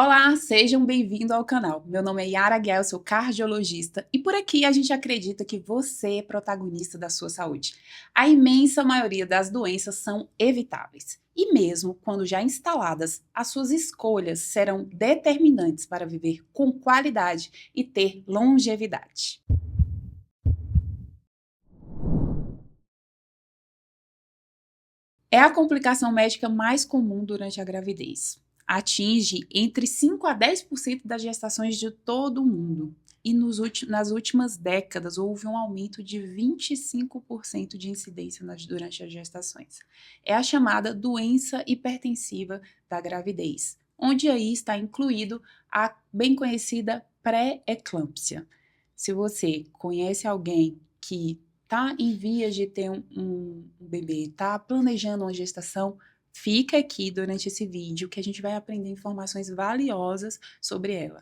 Olá, sejam bem-vindos ao canal. Meu nome é Yara Guiel, sou cardiologista e por aqui a gente acredita que você é protagonista da sua saúde. A imensa maioria das doenças são evitáveis e mesmo quando já instaladas, as suas escolhas serão determinantes para viver com qualidade e ter longevidade. É a complicação médica mais comum durante a gravidez. Atinge entre 5 a 10% das gestações de todo o mundo. E nas últimas décadas houve um aumento de 25% de incidência durante as gestações. É a chamada doença hipertensiva da gravidez, onde aí está incluído a bem conhecida pré-eclâmpsia. Se você conhece alguém que está em vias de ter um bebê, está planejando uma gestação, fica aqui durante esse vídeo que a gente vai aprender informações valiosas sobre ela.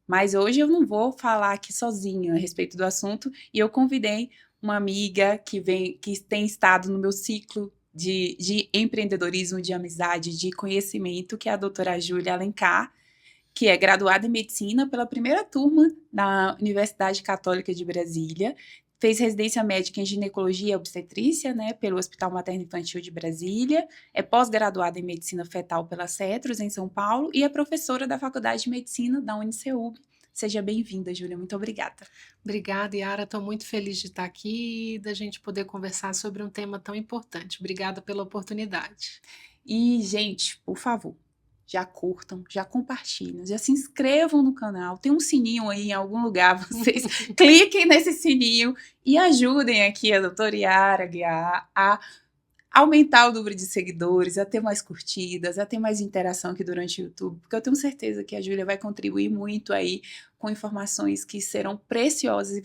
Mas hoje eu não vou falar aqui sozinha a respeito do assunto e eu convidei uma amiga que tem estado no meu ciclo de empreendedorismo, de amizade, de conhecimento, que é a doutora Júlia Alencar, que é graduada em medicina pela primeira turma da Universidade Católica de Brasília, fez residência médica em ginecologia e obstetrícia, né, pelo Hospital Materno Infantil de Brasília, é pós-graduada em medicina fetal pela Cetros, em São Paulo, e é professora da Faculdade de Medicina da UniCeub. Seja bem-vinda, Júlia, muito obrigada. Obrigada, Yara. Estou muito feliz de estar aqui e da gente poder conversar sobre um tema tão importante. Obrigada pela oportunidade. E, gente, por favor, já curtam, já compartilhem, já se inscrevam no canal. Tem um sininho aí em algum lugar, vocês cliquem nesse sininho e ajudem aqui a doutora Yara a aumentar o número de seguidores, a ter mais curtidas, a ter mais interação aqui durante o YouTube, porque eu tenho certeza que a Júlia vai contribuir muito aí com informações que serão preciosas e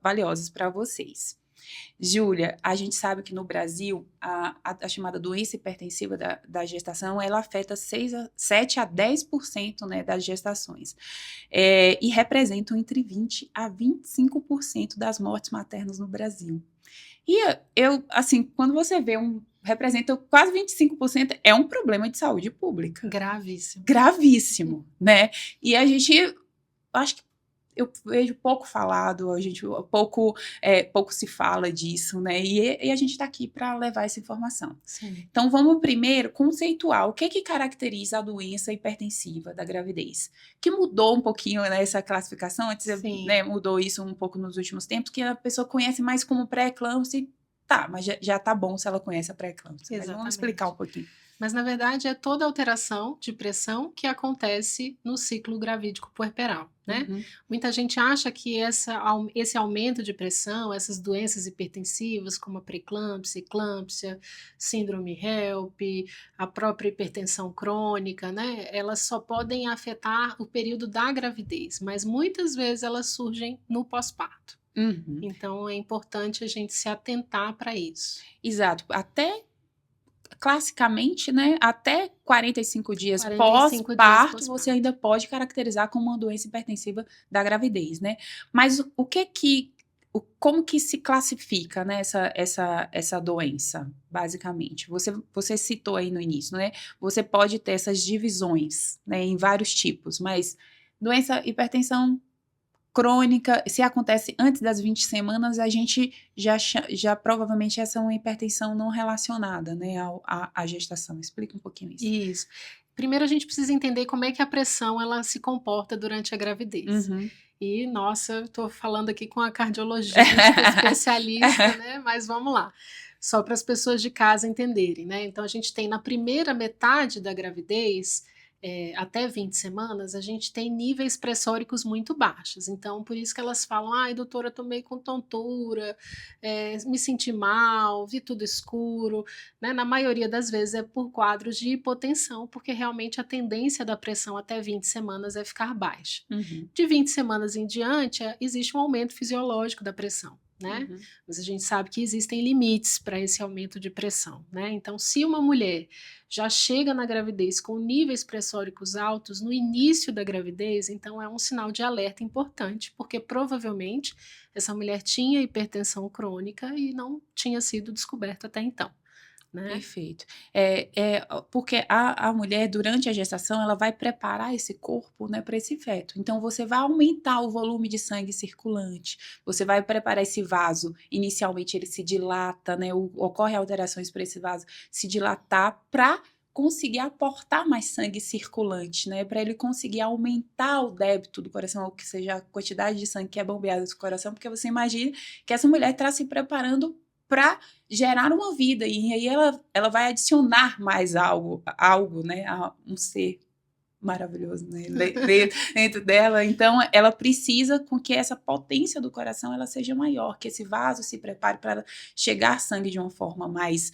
valiosas para vocês. Júlia, a gente sabe que no Brasil a chamada doença hipertensiva da gestação, ela afeta 7 a 10%, né, das gestações, e representam entre 20 a 25% das mortes maternas no Brasil. E eu, assim, quando você vê representa quase 25%, é um problema de saúde pública. Gravíssimo. Gravíssimo, né? E a gente, acho que eu vejo pouco falado, pouco se fala disso, né? E a gente está aqui para levar essa informação. Sim. Então, vamos primeiro conceituar o que caracteriza a doença hipertensiva da gravidez, que mudou um pouquinho nessa classificação, antes, né, mudou isso um pouco nos últimos tempos, que a pessoa conhece mais como pré-eclâmpsia, tá, mas já tá bom se ela conhece a pré-eclâmpsia, mas vamos explicar um pouquinho. Mas, na verdade, é toda alteração de pressão que acontece no ciclo gravídico puerperal, né? Uhum. Muita gente acha que esse aumento de pressão, essas doenças hipertensivas, como a pré-eclâmpsia, eclâmpsia, síndrome HELP, a própria hipertensão crônica, né? Elas só podem afetar o período da gravidez, mas muitas vezes elas surgem no pós-parto. Uhum. Então, é importante a gente se atentar para isso. Exato. Classicamente, né, até 45 dias 45 dias pós-parto, pós-parto. você ainda pode caracterizar como uma doença hipertensiva da gravidez, né? Mas como que se classifica, né, essa doença, basicamente? Você citou aí no início, né? Você pode ter essas divisões, né, em vários tipos, mas hipertensão crônica, se acontece antes das 20 semanas, a gente já provavelmente essa é uma hipertensão não relacionada, né, à gestação. Explica um pouquinho isso. Isso. Primeiro a gente precisa entender como é que a pressão ela se comporta durante a gravidez. Uhum. E, nossa, eu tô falando aqui com a cardiologista, especialista, né? Mas vamos lá. Só para as pessoas de casa entenderem, né? Então a gente tem na primeira metade da gravidez, até 20 semanas, a gente tem níveis pressóricos muito baixos. Então, por isso que elas falam, ai, doutora, eu tô meio com tontura, me senti mal, vi tudo escuro, né? Na maioria das vezes é por quadros de hipotensão, porque realmente a tendência da pressão até 20 semanas é ficar baixa. Uhum. De 20 semanas em diante, existe um aumento fisiológico da pressão, né? Uhum. Mas a gente sabe que existem limites para esse aumento de pressão, né? Então, se uma mulher já chega na gravidez com níveis pressóricos altos no início da gravidez, então é um sinal de alerta importante, porque provavelmente essa mulher tinha hipertensão crônica e não tinha sido descoberto até então. né? Perfeito. Porque a mulher, durante a gestação, ela vai preparar esse corpo, né, para esse feto. Então, você vai aumentar o volume de sangue circulante, você vai preparar esse vaso. Inicialmente, ele se dilata, né, ocorrem alterações para esse vaso se dilatar para conseguir aportar mais sangue circulante, né, para ele conseguir aumentar o débito do coração, ou que seja, a quantidade de sangue que é bombeado no coração, porque você imagina que essa mulher está se preparando para gerar uma vida, e aí ela vai adicionar mais algo, né, a um ser maravilhoso, né, dentro dela. Então, ela precisa com que essa potência do coração ela seja maior, que esse vaso se prepare para chegar sangue de uma forma mais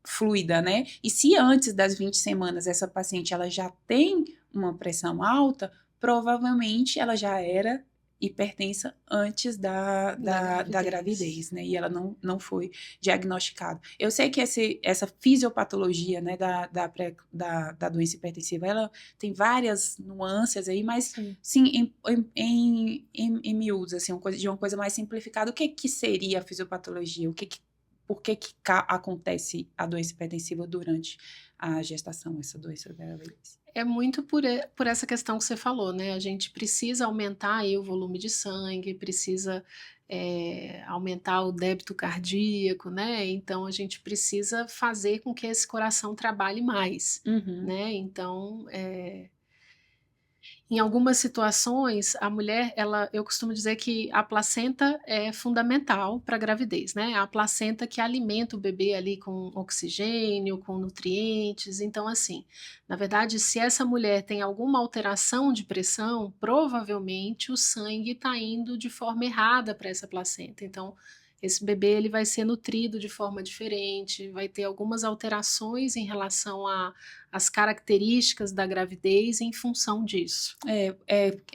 fluida, né? E se antes das 20 semanas essa paciente ela já tem uma pressão alta, provavelmente ela já era hipertensa antes da gravidez, né? E ela não foi diagnosticada. Eu sei que essa fisiopatologia, né, da doença hipertensiva, ela tem várias nuances aí, mas sim, em miúdos, assim, uma coisa mais simplificada, o que seria a fisiopatologia? Por que acontece a doença hipertensiva durante a gestação, essa doença da gravidez? É muito por essa questão que você falou, né? A gente precisa aumentar aí o volume de sangue, precisa aumentar o débito cardíaco, né? Então a gente precisa fazer com que esse coração trabalhe mais, né? Então, em algumas situações, a mulher, eu costumo dizer que a placenta é fundamental para a gravidez, né? A placenta que alimenta o bebê ali com oxigênio, com nutrientes. Então, assim, na verdade, se essa mulher tem alguma alteração de pressão, provavelmente o sangue está indo de forma errada para essa placenta. Então, esse bebê ele vai ser nutrido de forma diferente, vai ter algumas alterações em relação às características da gravidez em função disso.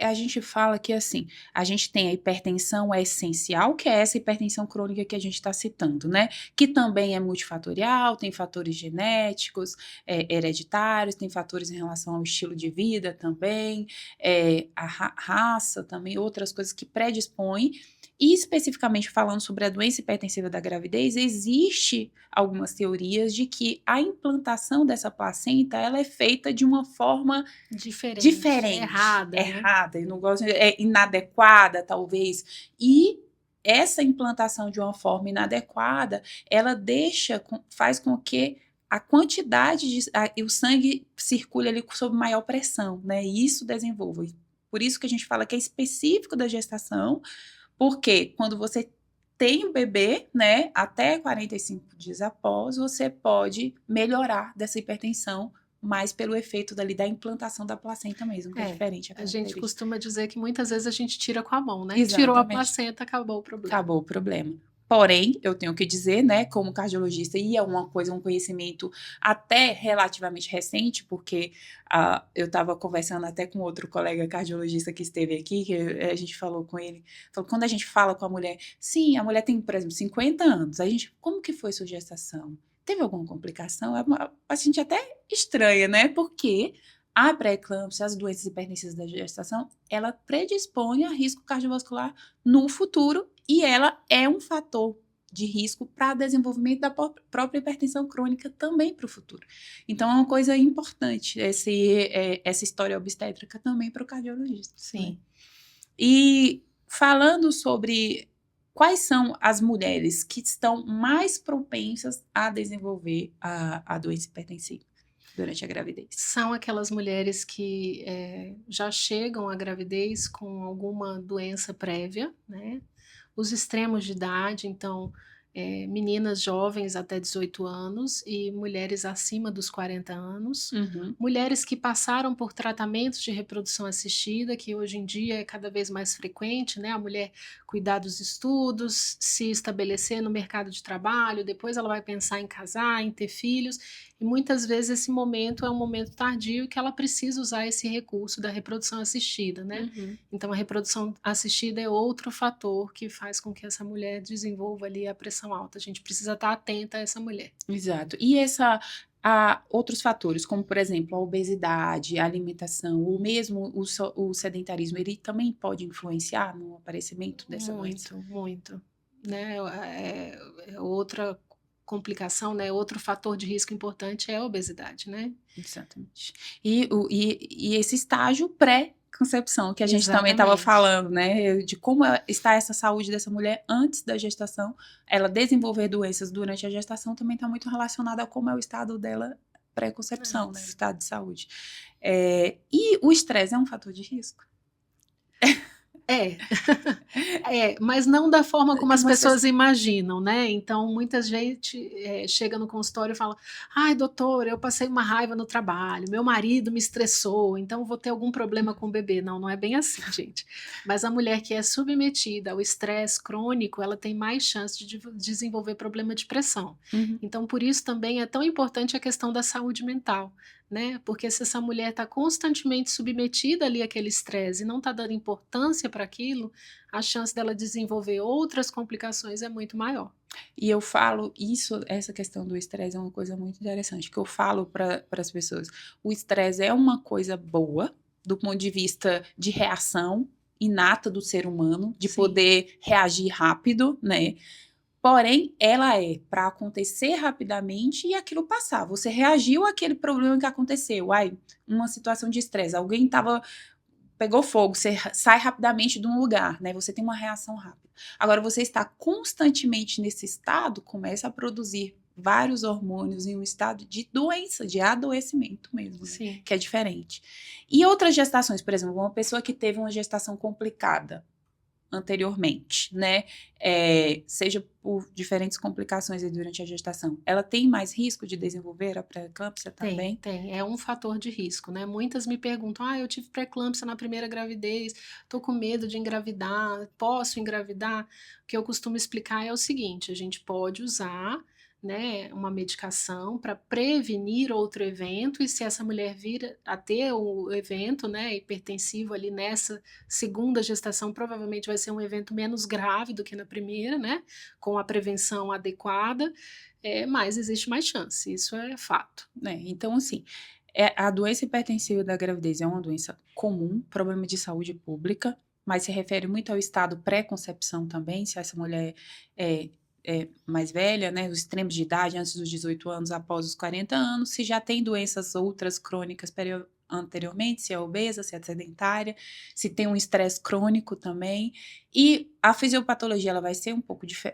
A gente fala que assim, a gente tem a hipertensão essencial, que é essa hipertensão crônica que a gente está citando, né? Que também é multifatorial, tem fatores genéticos, hereditários, tem fatores em relação ao estilo de vida também, a raça também, outras coisas que predispõem. E especificamente falando sobre a doença hipertensiva da gravidez, existe algumas teorias de que a implantação dessa placenta ela é feita de uma forma diferente, errada, eu não gosto, inadequada talvez, e essa implantação de uma forma inadequada, ela faz com que a quantidade e o sangue circule ali sob maior pressão, né, e isso desenvolve. Por isso que a gente fala que é específico da gestação, porque quando você tem o bebê, né, até 45 dias após, você pode melhorar dessa hipertensão, mas pelo efeito da implantação da placenta mesmo, que é diferente. A gente costuma dizer que muitas vezes a gente tira com a mão, né? Exatamente. Tirou a placenta, acabou o problema. Acabou o problema. Porém, eu tenho que dizer, né, como cardiologista, e é um conhecimento até relativamente recente, porque eu estava conversando até com outro colega cardiologista que esteve aqui, que a gente falou com ele, quando a gente fala com a mulher, sim, a mulher tem, por exemplo, 50 anos, como que foi sua gestação? Teve alguma complicação? A gente até estranha, né, porque a pré-eclâmpsia, as doenças hipertensivas da gestação, ela predispõe a risco cardiovascular no futuro, e ela é um fator de risco para desenvolvimento da própria hipertensão crônica também para o futuro. Então, é uma coisa importante essa história obstétrica também para o cardiologista. Sim. Né? E falando sobre quais são as mulheres que estão mais propensas a desenvolver a doença hipertensiva durante a gravidez? São aquelas mulheres que já chegam à gravidez com alguma doença prévia, né? Os extremos de idade, então, meninas jovens até 18 anos e mulheres acima dos 40 anos, mulheres que passaram por tratamentos de reprodução assistida, que hoje em dia é cada vez mais frequente, né? A mulher cuidar dos estudos, se estabelecer no mercado de trabalho, depois ela vai pensar em casar, em ter filhos, e muitas vezes esse momento é um momento tardio que ela precisa usar esse recurso da reprodução assistida, né? Então a reprodução assistida é outro fator que faz com que essa mulher desenvolva ali a pressão alta. A gente precisa estar atenta a essa mulher. Exato. E há outros fatores, como por exemplo a obesidade, a alimentação, ou mesmo o sedentarismo, ele também pode influenciar no aparecimento dessa doença? Muito, muito. Né? É outra complicação, né, outro fator de risco importante é a obesidade, né? Exatamente. E esse estágio pré-concepção, que a gente também estava Exatamente. falando, né? De como está essa saúde dessa mulher antes da gestação, ela desenvolver doenças durante a gestação também está muito relacionada a como é o estado dela pré-concepção, né? O estado de saúde. E o estresse é um fator de risco? É. Mas não da forma como as Como as pessoas... pessoas imaginam, né? Então, muita gente chega no consultório e fala: ai, doutor, eu passei uma raiva no trabalho, meu marido me estressou, então vou ter algum problema com o bebê. Não, não é bem assim, gente. Mas a mulher que é submetida ao estresse crônico, ela tem mais chance de desenvolver problema de pressão. Uhum. Então, por isso também é tão importante a questão da saúde mental, né? Porque se essa mulher está constantemente submetida ali àquele estresse e não está dando importância para aquilo, a chance dela desenvolver outras complicações é muito maior. E eu falo isso, essa questão do estresse é uma coisa muito interessante, que eu falo para as pessoas. O estresse é uma coisa boa, do ponto de vista de reação inata do ser humano, de Sim. poder reagir rápido, né? Porém, ela é para acontecer rapidamente e aquilo passar. Você reagiu àquele problema que aconteceu. Uma situação de estresse, alguém pegou fogo, você sai rapidamente de um lugar, né? Você tem uma reação rápida. Agora, você está constantemente nesse estado, começa a produzir vários hormônios em um estado de doença, de adoecimento mesmo, né? Que é diferente. E outras gestações, por exemplo, uma pessoa que teve uma gestação complicada anteriormente, né? Seja por diferentes complicações durante a gestação, ela tem mais risco de desenvolver a pré-eclâmpsia também? Tem. É um fator de risco, né? Muitas me perguntam: eu tive pré-eclâmpsia na primeira gravidez, tô com medo de engravidar, posso engravidar? O que eu costumo explicar é o seguinte: a gente pode usar, né, uma medicação para prevenir outro evento, e se essa mulher vir a ter o evento, né, hipertensivo ali nessa segunda gestação, provavelmente vai ser um evento menos grave do que na primeira, né, com a prevenção adequada, mas existe mais chance, isso é fato. Então, assim, a doença hipertensiva da gravidez é uma doença comum, problema de saúde pública, mas se refere muito ao estado pré-concepção também, se essa mulher é mais velha, né, os extremos de idade, antes dos 18 anos, após os 40 anos, se já tem doenças outras crônicas anteriormente, se é obesa, se é sedentária, se tem um estresse crônico também. E a fisiopatologia ela vai ser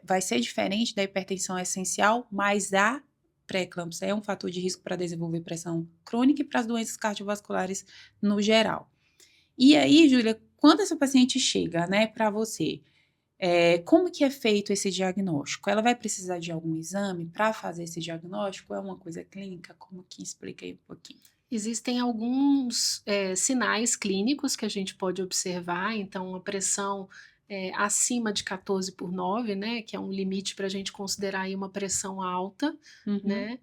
vai ser diferente da hipertensão essencial, mas a pré-eclâmpsia é um fator de risco para desenvolver pressão crônica e para as doenças cardiovasculares no geral. E aí, Júlia, quando essa paciente chega, né, para você, como que é feito esse diagnóstico? Ela vai precisar de algum exame para fazer esse diagnóstico? É uma coisa clínica? Como que explica aí um pouquinho? Existem alguns sinais clínicos que a gente pode observar, então a pressão acima de 14/9, né, que é um limite para a gente considerar aí uma pressão alta, né,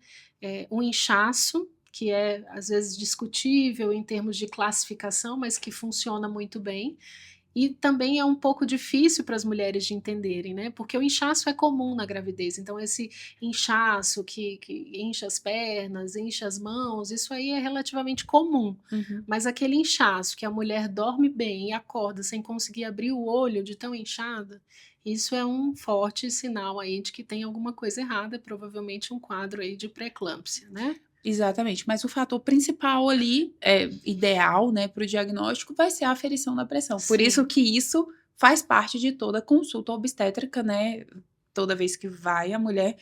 um inchaço, que é às vezes discutível em termos de classificação, mas que funciona muito bem. E também é um pouco difícil para as mulheres de entenderem, né? Porque o inchaço é comum na gravidez. Então, esse inchaço que incha as pernas, incha as mãos, isso aí é relativamente comum. Mas aquele inchaço que a mulher dorme bem e acorda sem conseguir abrir o olho de tão inchada, isso é um forte sinal aí de que tem alguma coisa errada, provavelmente um quadro aí de pré-eclâmpsia, né? Exatamente, mas o fator principal ali, ideal, né, para o diagnóstico, vai ser a aferição da pressão. Por isso que isso faz parte de toda consulta obstétrica, né? Toda vez que vai a mulher,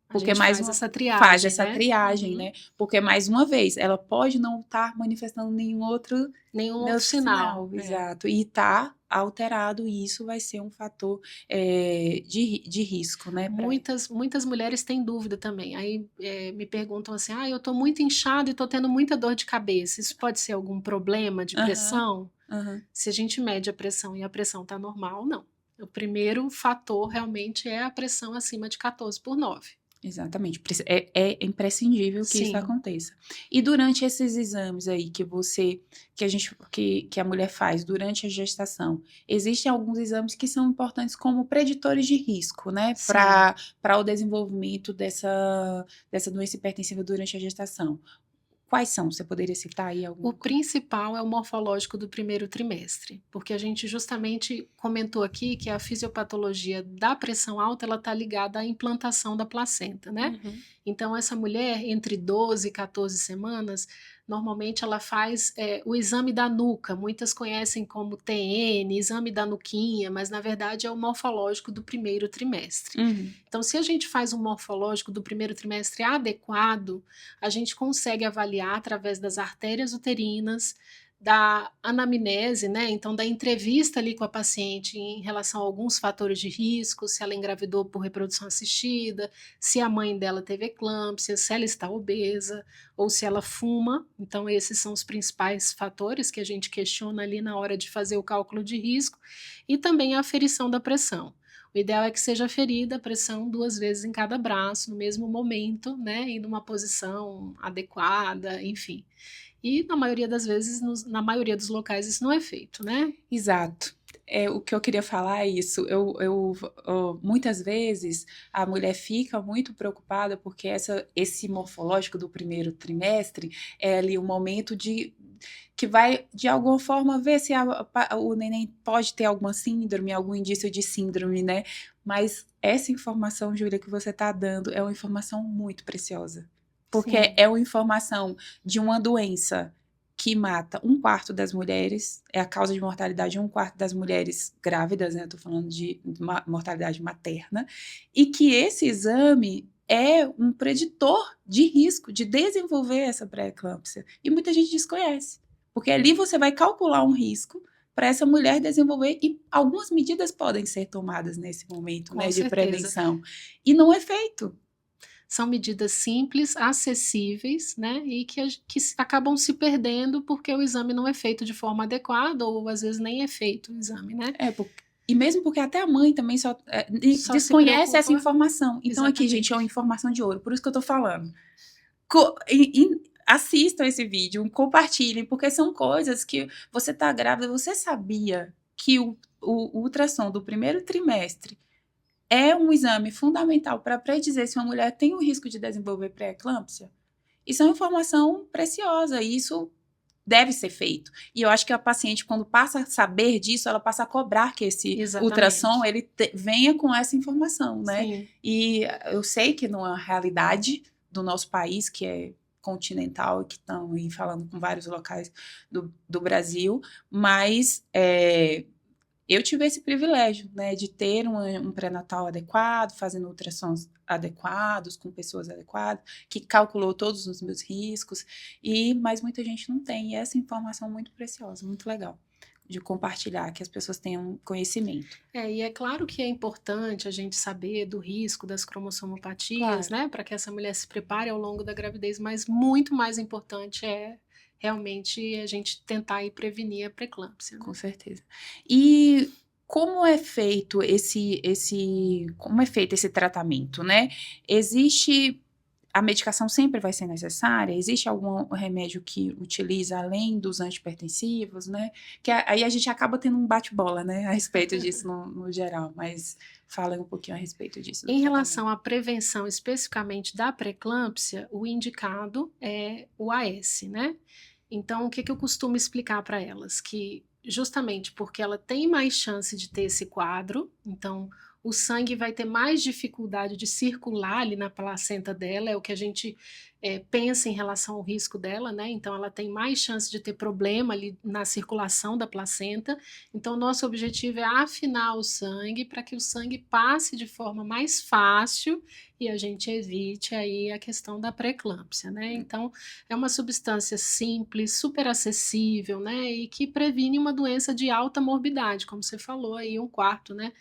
porque faz essa triagem, faz essa triagem, né? Porque, mais uma vez, ela pode não estar manifestando nenhum outro sinal. Exato. E está alterado, e isso vai ser um fator de risco, né? Muitas mulheres têm dúvida também. Aí me perguntam assim: eu estou muito inchada e estou tendo muita dor de cabeça. Isso pode ser algum problema de pressão? Se a gente mede a pressão e a pressão está normal, não. O primeiro fator realmente é a pressão acima de 14/9. Exatamente, é imprescindível que isso aconteça. E durante esses exames aí que a mulher faz durante a gestação, existem alguns exames que são importantes como preditores de risco, né, para o desenvolvimento dessa doença hipertensiva durante a gestação. quais são? Você poderia citar aí algum? O principal é o morfológico do primeiro trimestre, porque a gente justamente comentou aqui que a fisiopatologia da pressão alta ela está ligada à implantação da placenta, né? Então, essa mulher, entre 12 e 14 semanas, normalmente ela faz o exame da nuca, muitas conhecem como TN, exame da nuquinha, mas na verdade é o morfológico do primeiro trimestre. Então, se a gente faz um morfológico do primeiro trimestre adequado, a gente consegue avaliar através das artérias uterinas, da anamnese, né? Então, da entrevista ali com a paciente em relação a alguns fatores de risco, se ela engravidou por reprodução assistida, se a mãe dela teve eclâmpsia, se ela está obesa ou se ela fuma. Então, esses são os principais fatores que a gente questiona ali na hora de fazer o cálculo de risco, e também a aferição da pressão. O ideal é que seja aferida a pressão 2 vezes em cada braço, no mesmo momento, né, e numa posição adequada, enfim. E na maioria das vezes, na maioria dos locais, isso não é feito, né? Exato. O que eu queria falar é isso. Muitas vezes a mulher fica muito preocupada porque esse morfológico do primeiro trimestre é ali o momento que vai, de alguma forma, ver se o neném pode ter alguma síndrome, algum indício de síndrome, né? Mas essa informação, Júlia, que você está dando é uma informação muito preciosa. Porque Sim. é uma informação de uma doença que mata 1/4 das mulheres, é a causa de mortalidade de 1/4 das mulheres grávidas, né? Eu tô falando de mortalidade materna, e que esse exame é um preditor de risco de desenvolver essa pré-eclâmpsia. E muita gente desconhece, porque ali você vai calcular um risco para essa mulher desenvolver, e algumas medidas podem ser tomadas nesse momento, né, de prevenção. E não é feito. São medidas simples, acessíveis, né, e que acabam se perdendo porque o exame não é feito de forma adequada ou às vezes nem é feito o exame, né? E mesmo porque até a mãe também só desconhece essa informação. Então aqui, gente, é uma informação de ouro. Por isso que eu tô falando. Assistam esse vídeo, compartilhem, porque são coisas que você tá grávida, você sabia que o ultrassom do primeiro trimestre é um exame fundamental para predizer se uma mulher tem o risco de desenvolver pré-eclâmpsia? Isso é uma informação preciosa, e isso deve ser feito. E eu acho que a paciente, quando passa a saber disso, ela passa a cobrar que esse ultrassom ele venha com essa informação, né? Sim. E eu sei que não é a realidade do nosso país, que é continental, que estão aí falando com vários locais do Brasil, mas eu tive esse privilégio, né, de ter um pré-natal adequado, fazendo ultrassons adequados, com pessoas adequadas, que calculou todos os meus riscos, mas muita gente não tem, e essa informação é muito preciosa, muito legal de compartilhar, que as pessoas tenham conhecimento. E é claro que é importante a gente saber do risco das cromossomopatias, né, para que essa mulher se prepare ao longo da gravidez, mas muito mais importante é realmente a gente tentar aí prevenir a pré-eclâmpsia. Com certeza. E como é feito como é feito esse tratamento, né? A medicação sempre vai ser necessária? Existe algum remédio que utiliza além dos antipertensivos, né? Que aí a gente acaba tendo um bate-bola, né, a respeito disso no geral, mas fala um pouquinho a respeito disso. Em relação à prevenção especificamente da pré-eclâmpsia, o indicado é o AS, né? Então, o que eu costumo explicar para elas? Que justamente porque ela tem mais chance de ter esse quadro, então o sangue vai ter mais dificuldade de circular ali na placenta dela, é o que a gente pensa em relação ao risco dela, né? Então ela tem mais chance de ter problema ali na circulação da placenta. Então, nosso objetivo é afinar o sangue para que o sangue passe de forma mais fácil e a gente evite aí a questão da pré-eclâmpsia, né? Então, é uma substância simples, super acessível, né? E que previne uma doença de alta morbidade, como você falou aí, 1/4, né?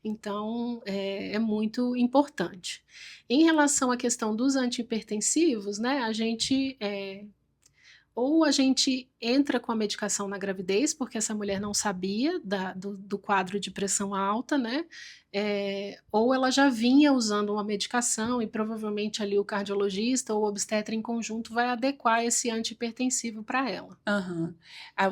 Então, é muito importante. Em relação à questão dos antihipertensivos, né, ou a gente entra com a medicação na gravidez, porque essa mulher não sabia do quadro de pressão alta, né? Ou ela já vinha usando uma medicação e provavelmente ali o cardiologista ou o obstetra em conjunto vai adequar esse antihipertensivo para ela.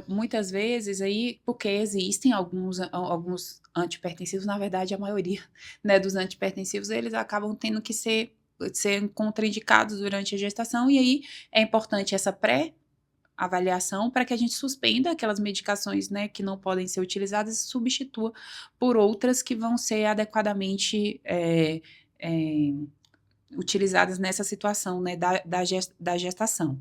Muitas vezes aí, porque existem alguns antihipertensivos, na verdade a maioria, né, dos antihipertensivos, eles acabam tendo que ser ser contraindicados durante a gestação, e aí é importante essa pré-avaliação para que a gente suspenda aquelas medicações, né, que não podem ser utilizadas e substitua por outras que vão ser adequadamente utilizadas nessa situação, né, da gestação.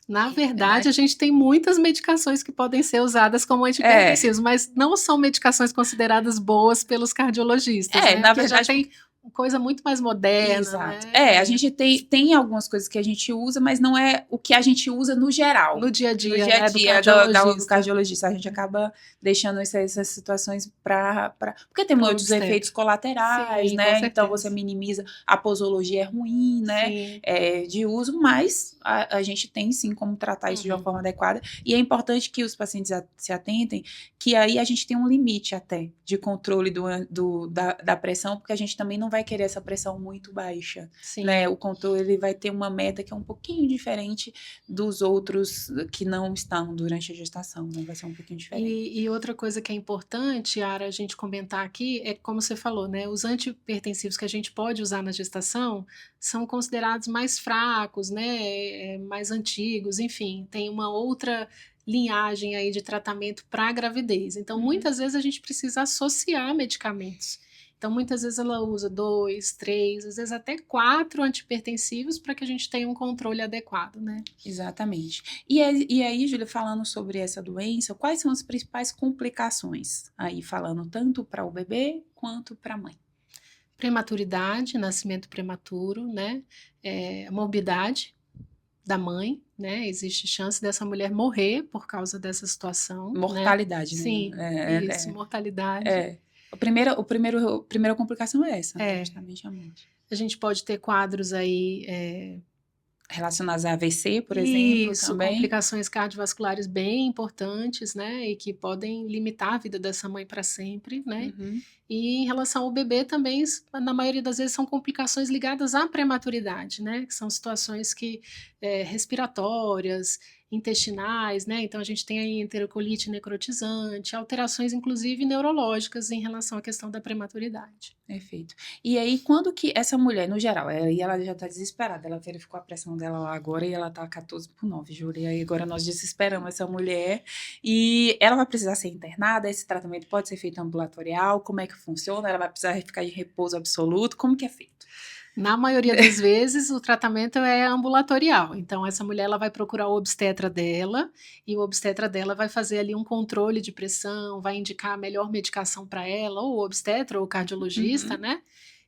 Na verdade, a gente tem muitas medicações que podem ser usadas como antihipertensivos, mas não são medicações consideradas boas pelos cardiologistas, né? Na Porque verdade, já tem coisa muito mais moderna, exato. né? A gente tem algumas coisas que a gente usa, mas não é o que a gente usa no geral. No dia a dia, no dia a né, dia do cardiologista. A gente acaba deixando essas situações para porque tem muitos efeitos colaterais, sim, né? Então você minimiza, a posologia é ruim, né? De uso, mas a gente tem sim como tratar isso de uma forma adequada. E é importante que os pacientes se atentem, que aí a gente tem um limite até de controle da pressão, porque a gente também não vai querer essa pressão muito baixa, né? O controle ele vai ter uma meta que é um pouquinho diferente dos outros que não estão durante a gestação, né? Vai ser um pouquinho diferente. E outra coisa que é importante, Yara, a gente comentar aqui, é como você falou, né? Os antihipertensivos que a gente pode usar na gestação são considerados mais fracos, né? Mais antigos, enfim, tem uma outra linhagem aí de tratamento para a gravidez. Então, muitas vezes a gente precisa associar medicamentos. Então, muitas vezes ela usa 2, 3, às vezes até 4 antihipertensivos para que a gente tenha um controle adequado, né? Exatamente. E aí, Júlia, falando sobre essa doença, quais são as principais complicações? Aí, falando tanto para o bebê quanto para a mãe. Prematuridade, nascimento prematuro, né? Morbidade da mãe, né? Existe chance dessa mulher morrer por causa dessa situação. Mortalidade, né? Sim, isso, mortalidade. A primeira complicação é essa, justamente a morte. A gente pode ter quadros aí relacionadas a AVC, por exemplo, também. Complicações cardiovasculares bem importantes, né, e que podem limitar a vida dessa mãe para sempre, né. E em relação ao bebê também, na maioria das vezes são complicações ligadas à prematuridade, né, que são situações respiratórias, intestinais, né, então a gente tem aí enterocolite necrotizante, alterações inclusive neurológicas em relação à questão da prematuridade. Perfeito. E aí, quando que essa mulher, no geral, ela já tá desesperada, ela verificou a pressão dela lá agora e ela tá 14/9, Júlia, e aí agora nós desesperamos essa mulher e ela vai precisar ser internada, esse tratamento pode ser feito ambulatorial, como é que funciona? Ela vai precisar ficar em repouso absoluto, como que é feito? Na maioria das vezes, o tratamento é ambulatorial. Então, essa mulher ela vai procurar o obstetra dela e o obstetra dela vai fazer ali um controle de pressão, vai indicar a melhor medicação para ela, ou o obstetra ou o cardiologista, né?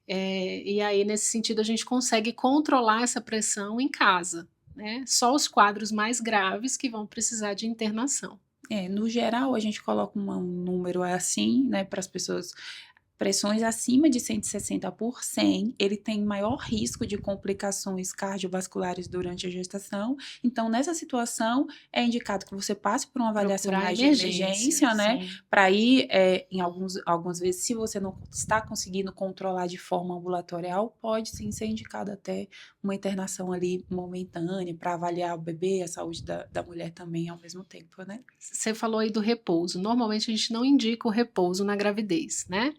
E aí, nesse sentido, a gente consegue controlar essa pressão em casa, né? Só os quadros mais graves que vão precisar de internação. No geral, a gente coloca um número assim, né, para as pessoas. Pressões acima de 160/100, ele tem maior risco de complicações cardiovasculares durante a gestação. Então, nessa situação, é indicado que você passe por uma avaliação mais de emergência, né? Para ir, algumas vezes, se você não está conseguindo controlar de forma ambulatorial, pode sim ser indicado até uma internação ali momentânea para avaliar o bebê, a saúde da mulher também ao mesmo tempo, né? Você falou aí do repouso. Normalmente a gente não indica o repouso na gravidez, né?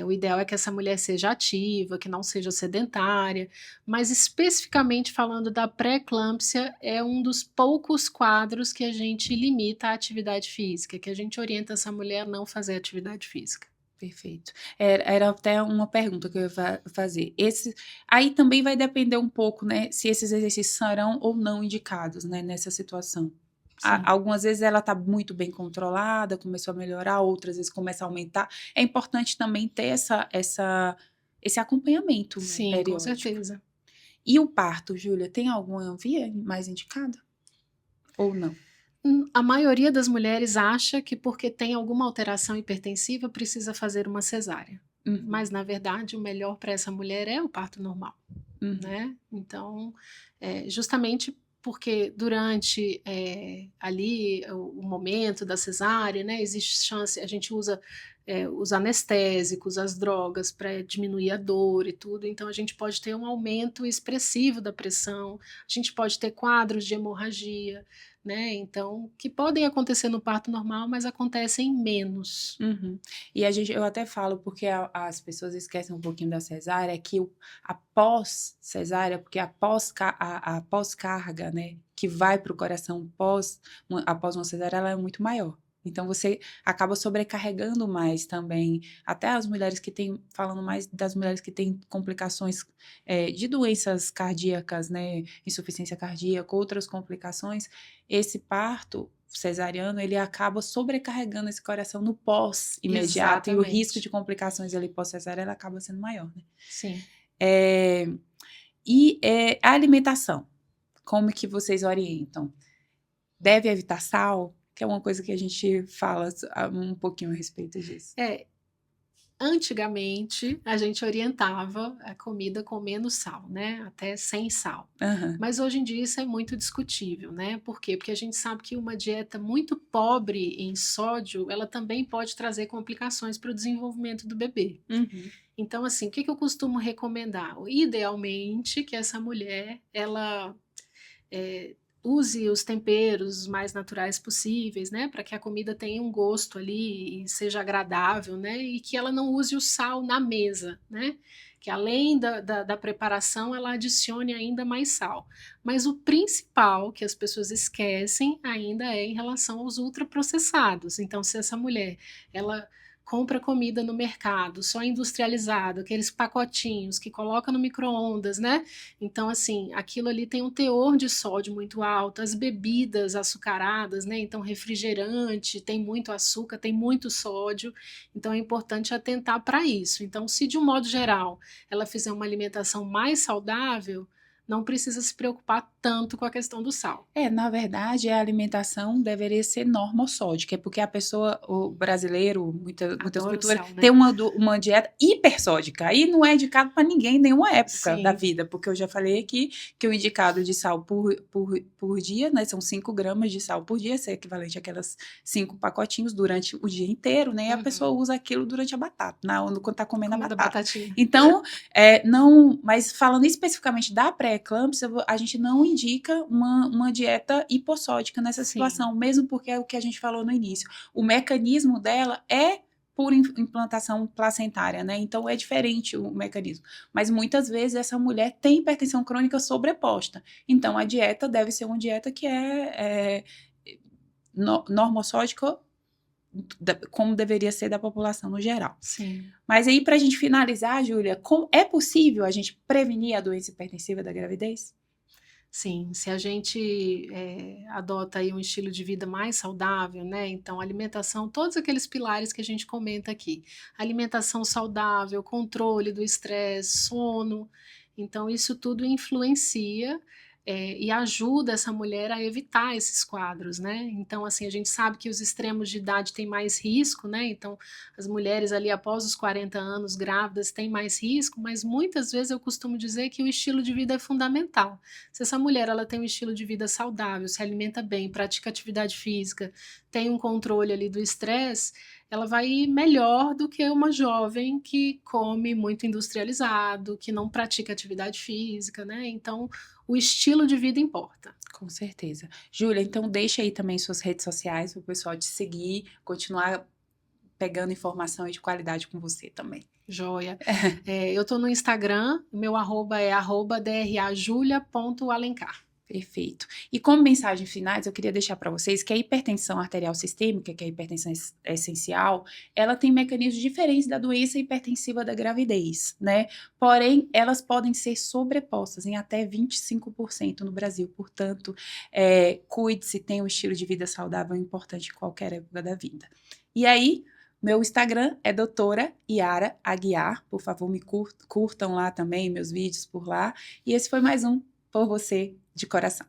O ideal é que essa mulher seja ativa, que não seja sedentária, mas especificamente falando da pré-eclâmpsia, é um dos poucos quadros que a gente limita a atividade física, que a gente orienta essa mulher a não fazer atividade física. Perfeito. Era até uma pergunta que eu ia fazer. Aí também vai depender um pouco, né, se esses exercícios serão ou não indicados, né, nessa situação. Algumas vezes ela está muito bem controlada, começou a melhorar, outras vezes começa a aumentar. É importante também ter esse acompanhamento periódico. Com certeza. E o parto, Júlia, tem alguma via mais indicada? Ou não? A maioria das mulheres acha que porque tem alguma alteração hipertensiva precisa fazer uma cesárea. Mas, na verdade, o melhor para essa mulher é o parto normal. Né? Então, justamente porque durante ali o momento da cesárea, né, existe chance, a gente usa os anestésicos, as drogas para diminuir a dor e tudo, então a gente pode ter um aumento expressivo da pressão, a gente pode ter quadros de hemorragia, né, então, que podem acontecer no parto normal, mas acontecem menos. Uhum. E eu até falo, porque as pessoas esquecem um pouquinho da cesárea, que a pós-cesárea, porque a pós-carga, né, que vai para o coração após uma cesárea, ela é muito maior. Então, você acaba sobrecarregando mais também, até as mulheres que têm, falando mais das mulheres que têm complicações de doenças cardíacas, né, insuficiência cardíaca, outras complicações, esse parto cesariano, ele acaba sobrecarregando esse coração no pós-imediato, e o risco de complicações ali pós-cesárea, acaba sendo maior, né? Sim. A alimentação, como que vocês orientam? Deve evitar sal? Que é uma coisa que a gente fala um pouquinho a respeito disso. Antigamente, a gente orientava a comida com menos sal, né? Até sem sal. Uhum. Mas hoje em dia isso é muito discutível, né? Por quê? Porque a gente sabe que uma dieta muito pobre em sódio, ela também pode trazer complicações para o desenvolvimento do bebê. Uhum. Então, assim, o que eu costumo recomendar? Idealmente, que essa mulher, ela use os temperos mais naturais possíveis, né, para que a comida tenha um gosto ali e seja agradável, né, e que ela não use o sal na mesa, né, que além da preparação ela adicione ainda mais sal. Mas o principal que as pessoas esquecem ainda é em relação aos ultraprocessados. Então, se essa mulher, ela compra comida no mercado, só industrializado, aqueles pacotinhos que coloca no micro-ondas, né? Então, assim, aquilo ali tem um teor de sódio muito alto, as bebidas açucaradas, né? Então, refrigerante, tem muito açúcar, tem muito sódio, então é importante atentar para isso. Então, se de um modo geral ela fizer uma alimentação mais saudável, não precisa se preocupar tanto com a questão do sal. Na verdade, a alimentação deveria ser normossódica, porque a pessoa, o brasileiro, muitas culturas, sal, né? tem uma dieta hipersódica, e não é indicado para ninguém em nenhuma época da vida, porque eu já falei aqui que o indicado de sal por dia, né, são 5 gramas de sal por dia, isso é equivalente àquelas 5 pacotinhos durante o dia inteiro, né, e a pessoa usa aquilo durante a batata, quando está comendo a batata. Batatinha. Então, não, mas falando especificamente da pré-eclâmpsia, a gente não indica uma dieta hipossódica nessa situação, mesmo porque é o que a gente falou no início. O mecanismo dela é por implantação placentária, né? Então é diferente o mecanismo. Mas muitas vezes essa mulher tem hipertensão crônica sobreposta. Então a dieta deve ser uma dieta que é normossódica, como deveria ser da população no geral. Sim. Mas aí, para a gente finalizar, Júlia, é possível a gente prevenir a doença hipertensiva da gravidez? Sim, se a gente adota aí um estilo de vida mais saudável, né? Então, alimentação, todos aqueles pilares que a gente comenta aqui. Alimentação saudável, controle do estresse, sono. Então, isso tudo influencia e ajuda essa mulher a evitar esses quadros, né? Então, assim, a gente sabe que os extremos de idade têm mais risco, né? Então, as mulheres ali após os 40 anos grávidas têm mais risco, mas muitas vezes eu costumo dizer que o estilo de vida é fundamental. Se essa mulher ela tem um estilo de vida saudável, se alimenta bem, pratica atividade física, tem um controle ali do estresse, ela vai ir melhor do que uma jovem que come muito industrializado, que não pratica atividade física, né? Então, o estilo de vida importa. Com certeza. Júlia, então deixa aí também suas redes sociais para o pessoal te seguir, continuar pegando informação de qualidade com você também. Joia. Eu estou no Instagram, meu arroba é @drajulia.alencar. Perfeito. E como mensagem finais, eu queria deixar para vocês que a hipertensão arterial sistêmica, que é a hipertensão essencial, ela tem mecanismos diferentes da doença hipertensiva da gravidez, né? Porém, elas podem ser sobrepostas em até 25% no Brasil. Portanto, cuide-se, tenha um estilo de vida saudável importante em qualquer época da vida. E aí, meu Instagram é doutora Yara Aguiar. Por favor, me curtam lá também, meus vídeos por lá. E esse foi mais um Por Você de Coração.